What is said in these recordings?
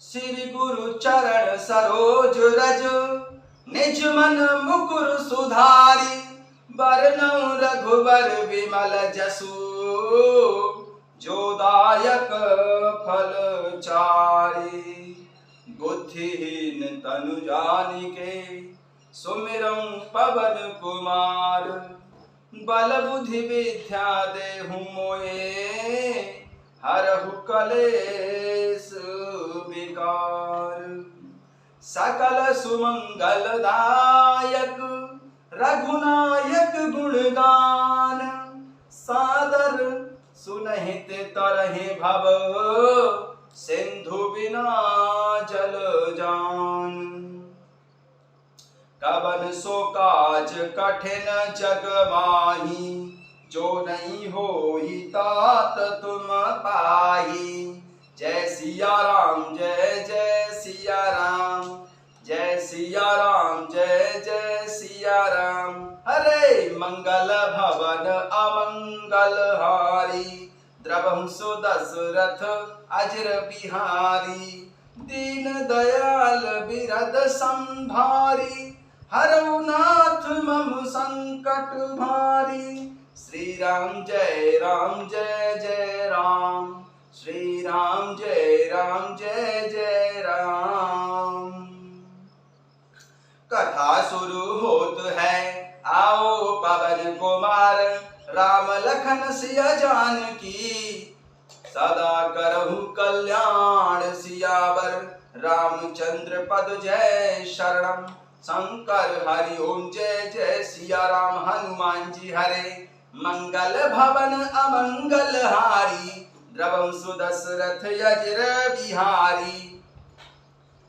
श्री गुरु चरण सरोज रज, निज मन मुकुर सुधारी। बरनउँ रघुबर विमल जसु, जो दायक फल चारि। बुद्धिहीन तनु जानिके, सुमिरउँ पवन कुमार। बल बुद्धि विद्या देहु मोए, हरहु कलेस विकार। सकल सुमंगल दायक, रघुनायक गुणगान। सादर सुनहित तरहि भव, सिंधु बिना जल जान। कवन सो काज कठिन जग माही, जो नहीं होई तात तुम पाही। जय सिया राम जय जय सिया राम, जय सिया राम जय जय सिया राम। हरे मंगल भवन अमंगल हारी, द्रवहु सुदशरथ अजर बिहारी। दीन दयाल बिरद संभारी, हरऊ नाथ मम संकट भारी। श्री राम जय जय राम, श्री राम जय जय राम। कथा शुरू होत है, आओ पवन कुमार। राम लखन सिया जानकी, सदा करहु कल्याण सियावर। रामचंद्र पद जय शरणम, शंकर हरि ओम जय जय सिया राम। हनुमान जी हरे, मंगल भवन अमंगल हारी। द्रवहु सुदशरथ अजर बिहारी।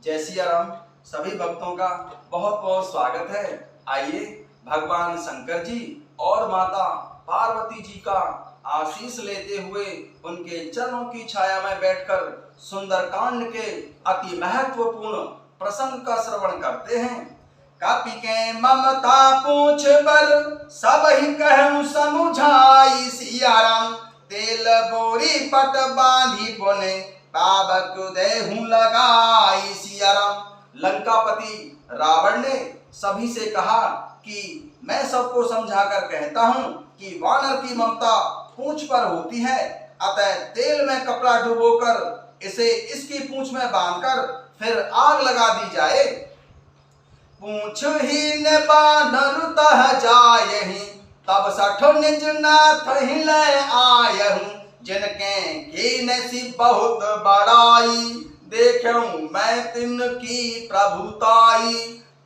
जय सिया राम। सभी भक्तों का बहुत बहुत स्वागत है। आइए भगवान शंकर जी और माता पार्वती जी का आशीष लेते हुए उनके चरणों की छाया में बैठकर सुंदरकांड के अति महत्वपूर्ण प्रसंग का श्रवण करते हैं। कपि के ममता पूछ बल, सब ही कहूँ समुझाई। सिया राम तेल बोरी पट बांधी पुने, पावक देहु लगाई। सिया राम। लंकापति रावण ने सभी से कहा कि मैं सबको समझाकर कहता हूँ कि वानर की ममता पूंछ पर होती है, अतः तेल में कपड़ा डुबोकर इसे इसकी पूंछ में बांधकर फिर आग लगा दी जाए। पूंछहीन बानर तह जायहि, तब सठ निज नाथ हिले आयहु। जिनके कीन सी बहुत बड़ाई, देखूं मैं तिनकी प्रभुताई।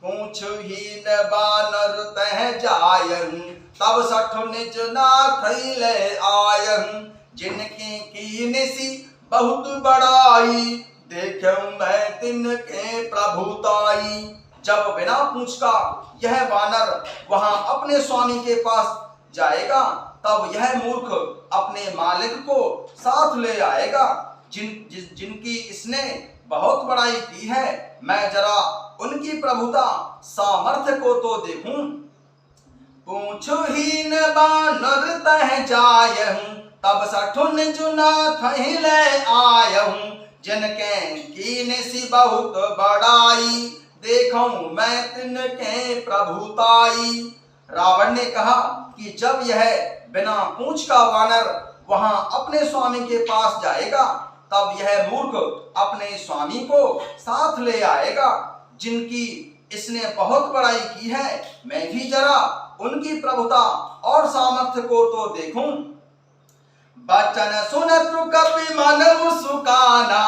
पूंछहीन बानर तह जायहु, तब सठ निज नाथ हिले आयहु। जिनके कीन सी बहुत बड़ाई, देखूं मैं तिनके प्रभुताई। जब बिना पूंछ का यह वानर वहां अपने स्वामी के पास जाएगा, तब यह मूर्ख अपने मालिक को साथ ले आएगा, जिनकी इसने बहुत बड़ाई की है। मैं जरा उनकी प्रभुता सामर्थ्य को तो देखूं। पूंछहीन बानर तह जायहु, तब सठ निज नाथ हिले आयहु। जिनके कीन सी बहुत बड़ाई, देखूं मैं तिनके प्रभुताई। रावण ने कहा कि जब यह बिना पूंछ का वानर वहां अपने स्वामी के पास जाएगा, तब यह मूर्ख अपने स्वामी को साथ ले आएगा, जिनकी इसने बहुत बड़ाई की है। मैं भी जरा उनकी प्रभुता और सामर्थ्य को तो देखूं। बचन सुनत कपि मन मुस्काना,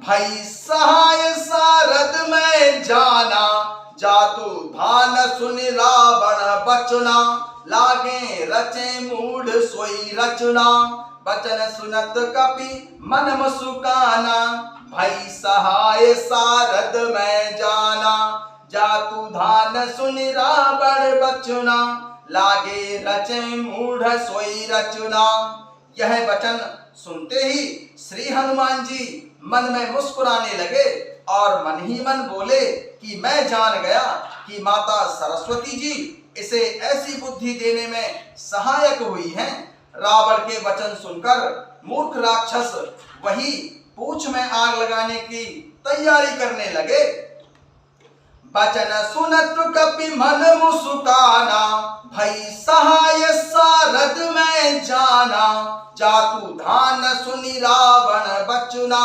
भई सहाय सारद में जाना। जातु भान सुनि रावण बचना, लागे रचे मूढ़ सोई रचना। बचन सुनत कपि मन मुस्काना, भई सहाय सारद में जाना। जातु धान सुनि रावण बचना, लागे रचे मूढ़ सोई रचना। यह वचन सुनते ही श्री हनुमान जी मन में मुस्कुराने लगे और मन ही मन बोले कि मैं जान गया कि माता सरस्वती जी इसे ऐसी बुद्धि देने में सहायक हुई हैं। रावण के वचन सुनकर मूर्ख राक्षस वही पूंछ में आग लगाने की तैयारी करने लगे। बचन सुनत कपि मन मुस्काना, भई सहाय सारद में जाना। जातु धान सुनि रावण बचना,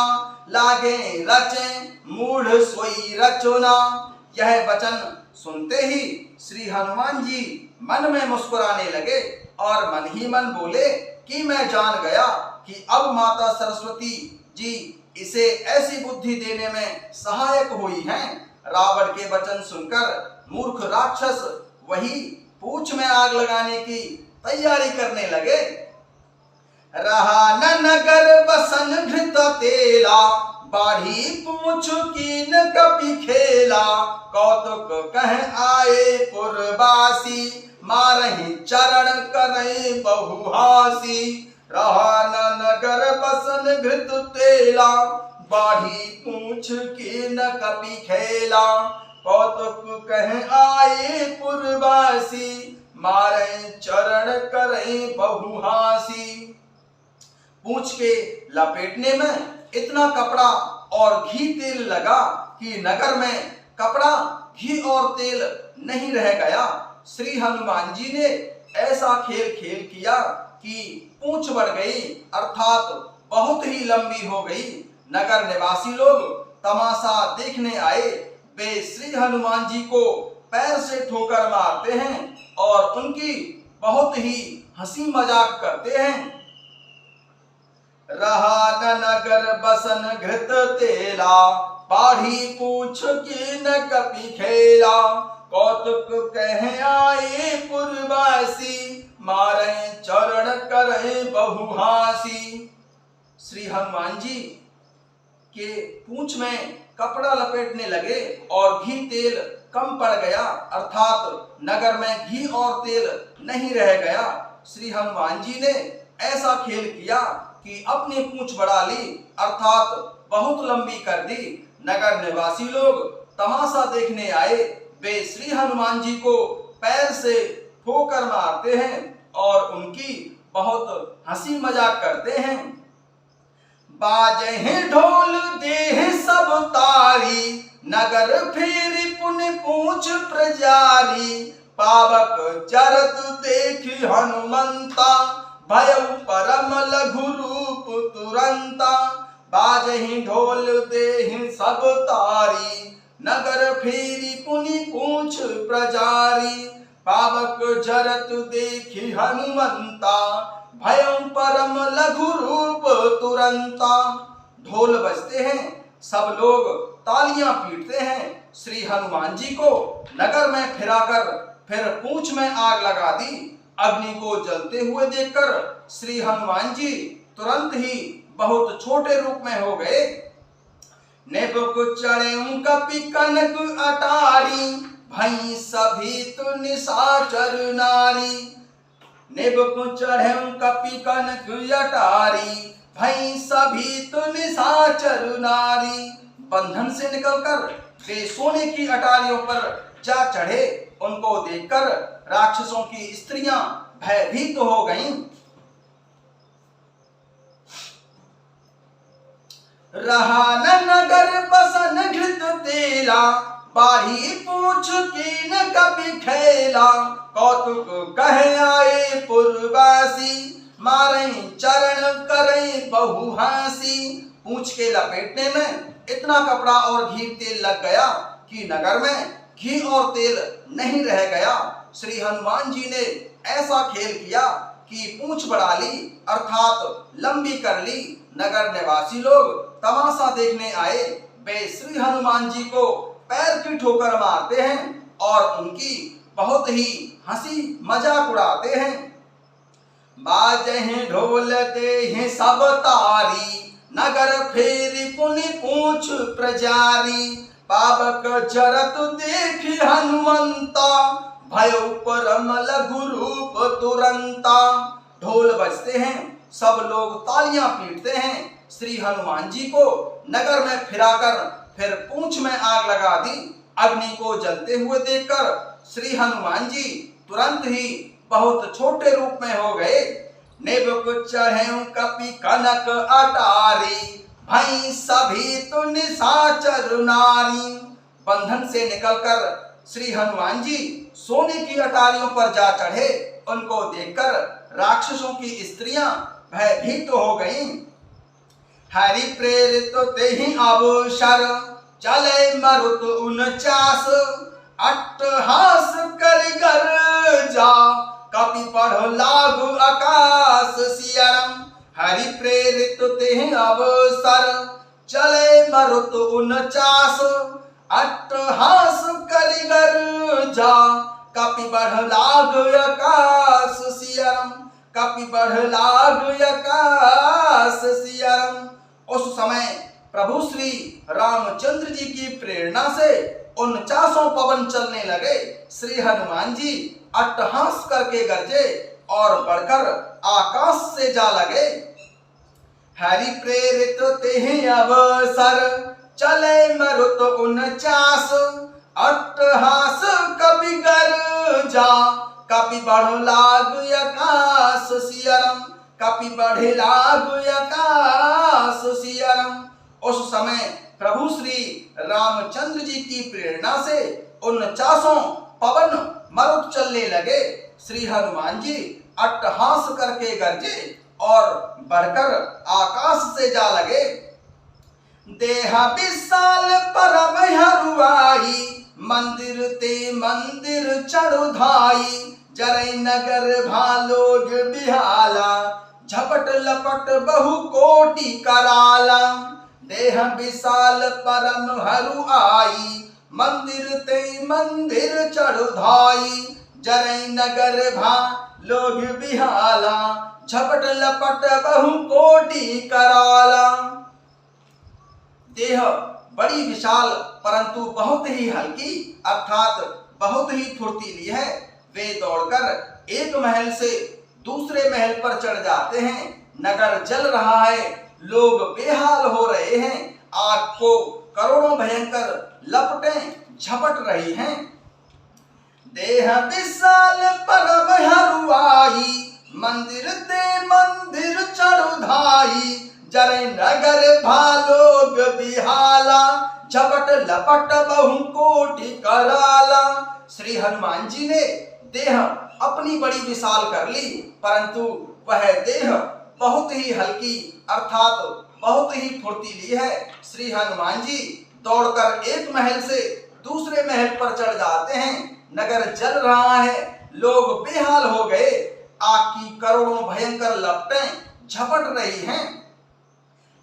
लागे रचे मूढ़ सोई रचना। यह वचन सुनते ही श्री हनुमान जी मन में मुस्कुराने लगे और मन ही मन बोले कि मैं जान गया कि अब माता सरस्वती जी इसे ऐसी बुद्धि देने में सहायक हुई हैं। रावण के वचन सुनकर मूर्ख राक्षस वही पूंछ में आग लगाने की तैयारी करने लगे। रहा न नगर बसन घृत तेला, बाढ़ी पूछ कीन कपि खेला। कौतुक कह आए पुरवासी, मारहि चरण करे बहुहासी। रहा न नगर बसन घृत तेला, बाढ़ी पूछ कीन कपि खेला। कौतुक कह आए पुरवासी, मारे चरण करे बहुहासी। पूंछ के लपेटने में इतना कपड़ा और घी तेल लगा कि नगर में कपड़ा घी और तेल नहीं रह गया। श्री हनुमान जी ने ऐसा खेल खेल किया कि पूंछ बढ़ गई, अर्थात बहुत ही लंबी हो गई। नगर निवासी लोग तमाशा देखने आए। वे श्री हनुमान जी को पैर से ठोकर मारते हैं और उनकी बहुत ही हंसी मजाक करते हैं। रहा न नगर बसन घृत तेला, बाढ़ी पूछ कीन कपि खेला। कौतुक कह आए पुरवासी, मारे चरण करे बहुहासी। श्री हनुमान जी के पूंछ में कपड़ा लपेटने लगे और घी तेल कम पड़ गया, अर्थात नगर में घी और तेल नहीं रह गया। श्री हनुमान जी ने ऐसा खेल किया कि अपनी पूंछ बढ़ा ली, अर्थात बहुत लंबी कर दी। नगर निवासी लोग तमाशा देखने आए। वे श्री हनुमान जी को पैर से ठोकर मारते हैं और उनकी बहुत हंसी मजाक करते हैं। बाजे ढोल देह सब तारी, नगर फेरी पुनि पूछ प्रजारी। पावक चरत देखि हनुमंता, भयउ परम लघु रूप तुरंता। बाजहि ढोल देहि सब तारी, नगर फेरी पुनि पूछ प्रजारी। पावक जरत देखि हनुमंता, भयउ परम लघु रूप तुरंता। ढोल बजते हैं, सब लोग तालियां पीटते हैं। श्री हनुमान जी को नगर में फिराकर फिर पूंछ में आग लगा दी। अग्नि को जलते हुए देखकर श्री हनुमान जी तुरंत ही बहुत छोटे रूप में हो गए। नेबुक चढ़ें कपि कनक अटारी, भई सभी तु निशाचर नारी। नेबुक चढ़ें कपि कनक अटारी, भई सभी तु निशाचर नारी। बंधन से निकलकर वे सोने की अटारियों पर जा चढ़े। उनको देखकर राक्षसों की स्त्रियां भयभीत हो गईं। रहा न नगर बसन घृत तेला, बाढ़ी पूछ कीन कपि खेला। कौतुक कह आए पुरवासी, मारे चरण करे बहुहासी। पूंछ के लपेटने में इतना कपड़ा और घी तेल लग गया कि नगर में घी और तेल नहीं रह गया। श्री हनुमान जी ने ऐसा खेल किया कि पूंछ बढ़ा ली, अर्थात लंबी कर ली। नगर निवासी लोग तमाशा देखने आए। वे श्री हनुमान जी को पैर की ठोकर मारते हैं और उनकी बहुत ही हंसी मजाक उड़ाते हैं। बाजहि ढोल देहि सब तारी, नगर फेरी पुनि पूछ प्रजारी। पावक जरत देखि हनुमंता, भयउ परम लघु रूप तुरंता। ढोल बजते हैं, सब लोग तालियां पीटते हैं। श्री हनुमान जी को नगर में फिराकर फिर पूंछ में आग लगा दी। अग्नि को जलते हुए देखकर श्री हनुमान जी तुरंत ही बहुत छोटे रूप में हो गए। नेबुक चढ़ें कपि कनक अटारी, भई सभी तो निशाचर नारी। बंधन से निकलकर श्री हनुमान जी सोने की अटारियों पर जा चढ़े। उनको देखकर राक्षसों की स्त्रियां भयभीत हो गईं। हरि प्रेरित ते ही अवसर चले मरुत 49। अट्टहास कर गर्जा कपि पढ़ लागु आकाश सियरम। हरि प्रेरित ते ही अवसर चले मरुत 49। अट्टहास कर गर्जा कपि बढ़ लाग आकाश सियरम। कपि बढ़ लाग आकाश सियरम। उस समय प्रभु श्री रामचंद्र जी की प्रेरणा से 49 पवन चलने लगे। श्री हनुमान जी अट्टहास करके गरजे और बढ़कर आकाश से जा लगे। हरि प्रेरित ते अवसर चले मरुत 49। अट्टहास कपि गर्जा कपि बढ़ लाग आकाश सियरम। कपि बढ़े लाग आकाश सियरम। उस समय प्रभु श्री रामचंद्र जी की प्रेरणा से 49 पवन मरुत चलने लगे। श्री हनुमान जी अट्टहास करके गरजे और बढ़कर आकाश से जा लगे। देह विशाल परम हरुआई मंदिर ते मंदिर चढ़ुधाई। जरै नगर भालोग बिहाला झपट लपट बहु कोटि कराला। देह विशाल परम हरुआई मंदिर ते मंदिर चढ़ुधाई। जरै नगर भालोग बिहाला झपट लपट बहु कोटि कराला। देह बड़ी विशाल परंतु बहुत ही हल्की अर्थात बहुत ही फुर्तीली है। वे दौड़कर एक महल से दूसरे महल पर चढ़ जाते हैं। नगर जल रहा है, लोग बेहाल हो रहे हैं। आग को करोड़ों भयंकर लपटें झपट रही हैं। देह विशाल परम हरुआई मंदिर ते मंदिर चढ़ुधाई। जरै नगर भालोग बिहाला झपट लपट बहु कोटि कराला। श्री हनुमान जी ने देह अपनी बड़ी विशाल कर ली परंतु वह देह बहुत ही हल्की अर्थात बहुत ही फुर्तीली है। श्री हनुमान जी दौड़कर एक महल से दूसरे महल पर चढ़ जाते हैं। नगर जल रहा है, लोग बेहाल हो गए। आग की करोड़ों भयंकर लपटें झपट रही हैं।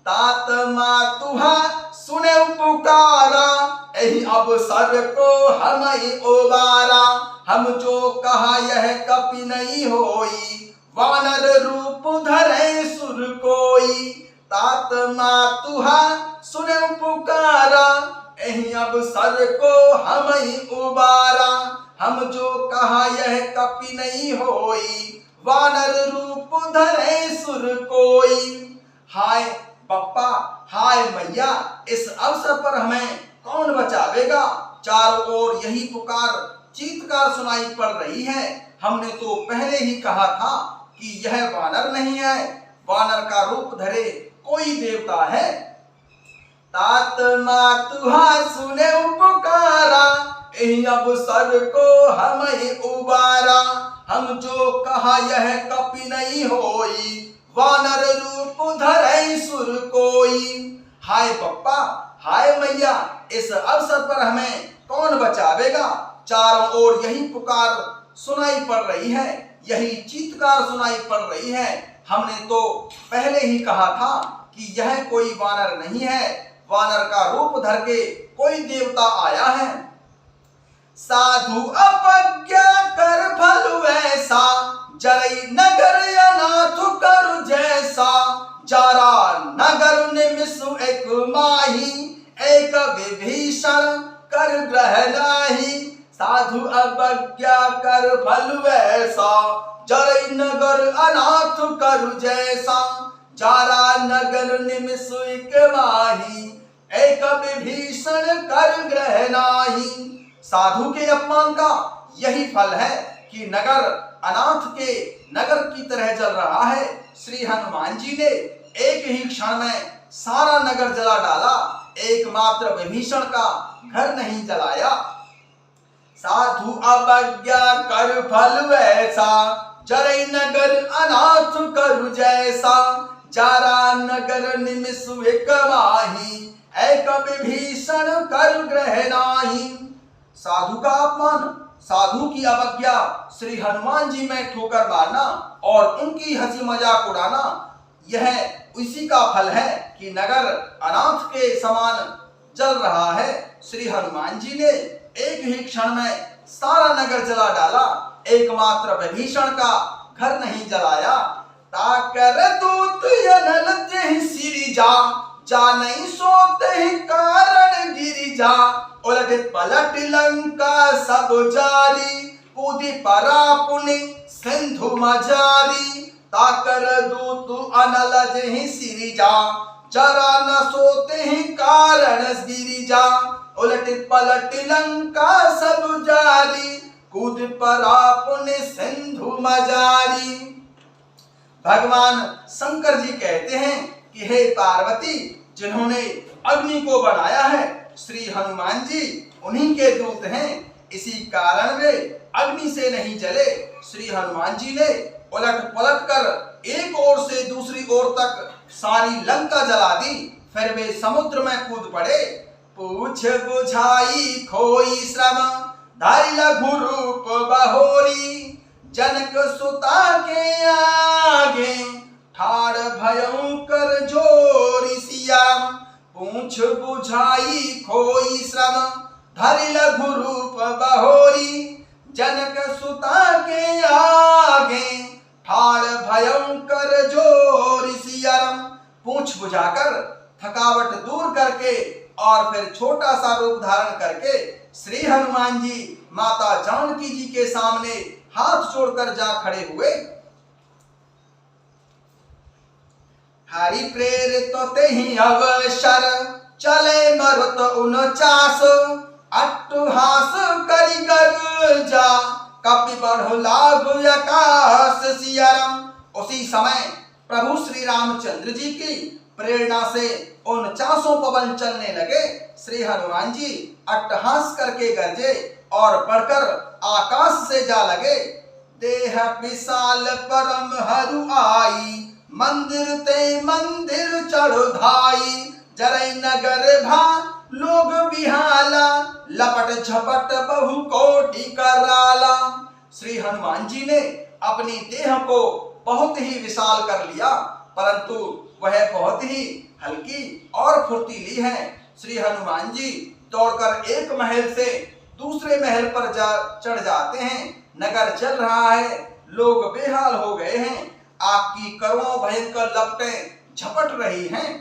तात मातुहा सुने पुकारा एहि अवसर को हम ही ओबारा। हम जो कहा यह कपि नहीं होई वानर रूप धरे सुर कोई। तात मातुहा सुने पुकारा एहि अवसर को हम ही उबारा। हम जो कहा यह कपि नहीं होई वानर रूप धरे सुर कोई। हाय पप्पा, हाय मैया, इस अवसर पर हमें कौन बचावेगा। चारों ओर यही पुकार चीत्कार सुनाई पड़ रही है। हमने तो पहले ही कहा था कि यह वानर नहीं है, वानर का रूप धरे कोई देवता है। तात मातुहा सुने पुकारा एहि अवसर को हम ही उबारा। हम जो कहा यह कपि नहीं होई वानर रूप धरे सुर कोई। हाय पप्पा, हाय मैया, इस अवसर पर हमें कौन बचावेगा। चारों ओर यही पुकार सुनाई पड़ रही है, यही चीत्कार सुनाई पड़ रही है। हमने तो पहले ही कहा था कि यह कोई वानर नहीं है, वानर का रूप धर के कोई देवता आया है। साधु अपज्ञा कर फल ऐसा जरै नगर अनाथ कर जैसा। जारा नगर निमिषु एक माही एक विभीषण कर ग्रह नाही। साधु अवज्ञा कर फल ऐसा जरै नगर अनाथ कर जैसा। जारा नगर निमिषु एक माही एक विभीषण कर ग्रह नाही। साधु के अपमान का यही फल है कि नगर अनाथ के नगर की तरह जल रहा है। श्री हनुमान जी ने एक ही क्षण में सारा नगर जला डाला, एकमात्र विभीषण का घर नहीं जलाया। साधु अवज्ञा कर फल वैसा, जरै नगर अनाथ करु जैसा। जारा नगर निमिष एक माही, एक विभीषण कर ग्रह नाही। साधु का अपमान, साधु की अवज्ञा, श्री हनुमान जी में ठोकर मारना और उनकी हंसी मजाक उड़ाना, यह उसी का फल है कि नगर अनाथ के समान जल रहा है। श्री हनुमान जी ने एक ही क्षण में सारा नगर जला डाला, एकमात्र विभीषण का घर नहीं जलाया। ताकर दूत अनल तेहि सिरि जा, जा नहीं सोते ही कारण गिरि जा। उलट पलट लंका सब जारी, कूदी परा पुनि सिंधु मजारी। ताकर दूत अनल तेहि सिरि जा, जरा न सोते ही कारण गिरि जा। उलट पलट लंका सब जारी, कूद परा पुनि सिंधु मजारी। भगवान शंकर जी कहते हैं कि हे पार्वती, जिन्होंने अग्नि को बनाया है, श्री हनुमान जी उन्हीं के दूत हैं। इसी कारण वे अग्नि से नहीं जले। श्री हनुमान जी ने उलट पलट कर एक ओर से दूसरी ओर तक सारी लंका जला दी। फिर वे समुद्र में कूद पड़े। पूछ बुझाई खोई श्रम, धारी लघु रूप बहोरी। जनक सुता के आगे, ठाड़ भयंकर जोरी सिया। पूछ बुझाई खोई श्रम, धरि लघु रूप बहोरी। जनक सुता के आगे, ठाड़ भयंकर जोरी सिया। पूछ बुझाकर, थकावट दूर करके और फिर छोटा सा रूप धारण करके श्री हनुमान जी माता जानकी जी के सामने हाथ जोड़कर जा खड़े हुए। हरि प्रेरित तेहि अवसर, चले मरुत 49। अट्टहास करि गर्जा, कपि बढ़ लाभ आकाश सियारम। उसी समय प्रभु श्री रामचंद्र जी की प्रेरणा से 49 पवन चलने लगे। श्री हनुमान जी अट्टहास करके गरजे और बढ़कर आकाश से जा लगे। देह विशाल परम हरु आई, मंदिर ते मंदिर चढ़ धाई। जरै नगर भा लोग बिहाला, लपट झपट बहु कोटि कराला। श्री हनुमान जी ने अपनी देह को बहुत ही विशाल कर लिया, परंतु वह बहुत ही हल्की और फुर्तीली है। श्री हनुमान जी दौड़कर एक महल से दूसरे महल पर चढ़ जाते हैं। नगर चल रहा है, लोग बेहाल हो गए हैं। आग की करोड़ों भयंकर लपटें झपट रही हैं।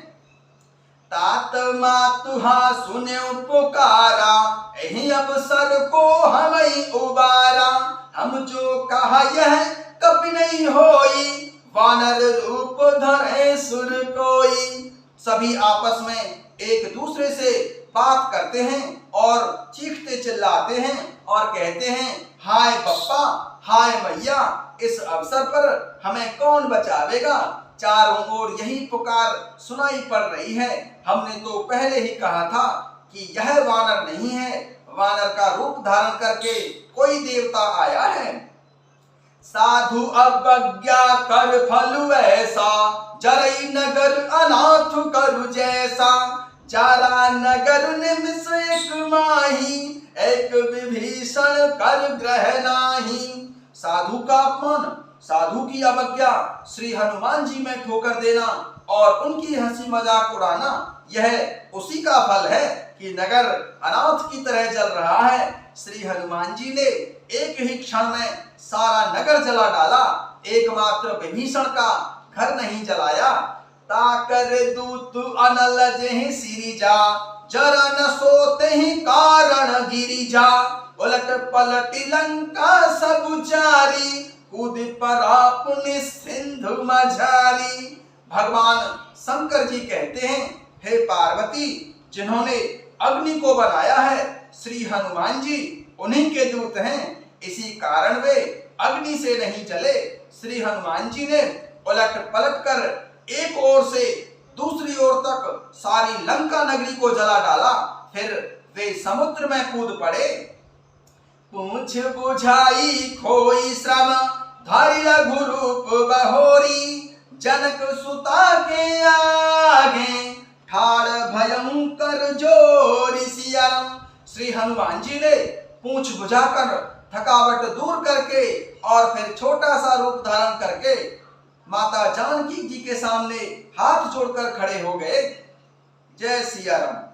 तात मातुहा सुन्यो पुकारा, यही अवसर को हमें उबारा। हम जो कहा यह कभी नहीं होई, वानर रूप धरे सुर कोई। सभी आपस में एक दूसरे से बात करते हैं और चीखते चिल्लाते हैं और कहते हैं, हाय बप्पा, हाय मैया, इस अवसर पर हमें कौन बचावेगा। चारों ओर यही पुकार सुनाई पड़ रही है। हमने तो पहले ही कहा था कि यह वानर नहीं है, वानर का रूप धारण करके कोई देवता आया है। साधु अवज्ञा कर फल ऐसा, जरै नगर अनाथ करु जैसा। जारा नगर निमिष एक माही, एक विभीषण कर ग्रह नाही। साधु का अपमान, साधु की अवज्ञा, श्री हनुमान जी में ठोकर देना और उनकी हंसी मजाक उड़ाना, यह उसी का फल है कि नगर अनाथ की तरह जल रहा है। श्री हनुमान जी ने एक ही क्षण में सारा नगर जला डाला, एकमात्र विभीषण का घर नहीं जलाया। ताकर दूत अनल जेहि सिरि जा, जरा न सोते ही कारण गिरि जा। उलट पलट लंका सब जारी, कूद परा पुनि सिंधु मझारी। भगवान शंकर जी कहते हैं, हे पार्वती, जिन्होंने अग्नि को बनाया है, श्री हनुमान जी उन्हीं के दूत हैं। इसी कारण वे अग्नि से नहीं जले। श्री हनुमान जी ने उलट पलट कर एक ओर से दूसरी ओर तक सारी लंका नगरी को जला डाला। फिर वे समुद्र में कूद पड़े। पूछ बुझाई खोई श्रम धरि लघु रूप बहोरी, जनक सुता के आगे ठाड़ भयंकर जोरी सियाराम। श्री हनुमान जी ने पूछ बुझाकर थकावट दूर करके और फिर छोटा सा रूप धारण करके माता जानकी जी के सामने हाथ जोड़कर खड़े हो गए। जय सिया राम।